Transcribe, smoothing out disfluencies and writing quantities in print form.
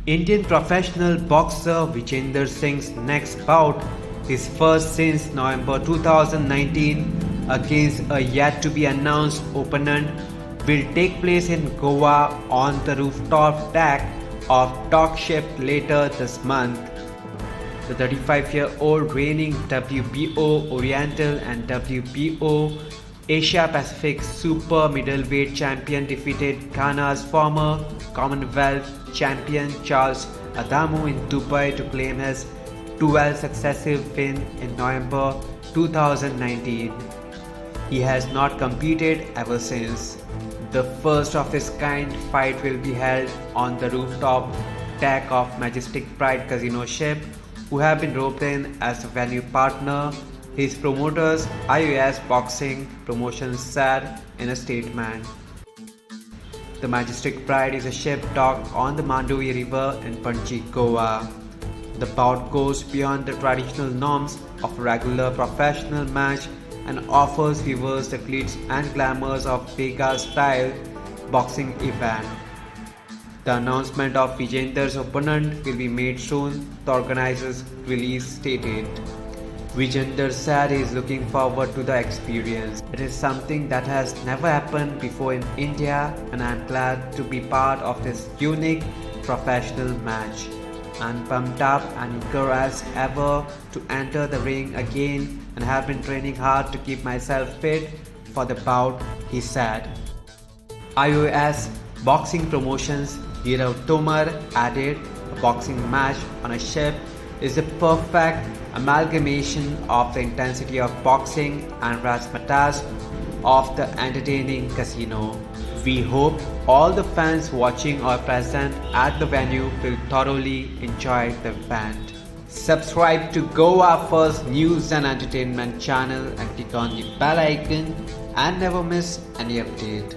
Indian professional boxer Vijender Singh's next bout, his first since November 2019 against a yet to be announced opponent, will take place in Goa on the rooftop deck of Talk Shift later this month. The 35-year-old reigning WBO Oriental and WBO Asia Pacific Super Middleweight champion defeated Ghana's former Commonwealth champion Charles Adamu in Dubai to claim his 12th successive win in November 2019. He has not competed ever since. The first of its kind fight will be held on the rooftop deck of Majestic Pride Casino ship, who have been roped in as a venue partner. His promoters, IOS Boxing Promotions, said in a statement. The Majestic Pride is a ship docked on the Mandovi River in Panji, Goa. The bout goes beyond the traditional norms of a regular professional match and offers viewers the glitz and glamours of Vegas-style boxing event. The announcement of Vijender's opponent will be made soon, the organizers' release stated. Vijender said he is looking forward to the experience. It is something that has never happened before in India, and I am glad to be part of this unique professional match. I am pumped up and eager as ever to enter the ring again and have been training hard to keep myself fit for the bout, he said. IOS Boxing Promotions hero Tomar added, a boxing match on a ship is a perfect amalgamation of the intensity of boxing and razzmatazz of the entertaining casino. We hope all the fans watching or present at the venue will thoroughly enjoy the event. Subscribe to Goa First News and Entertainment channel and click on the bell icon and never miss any update.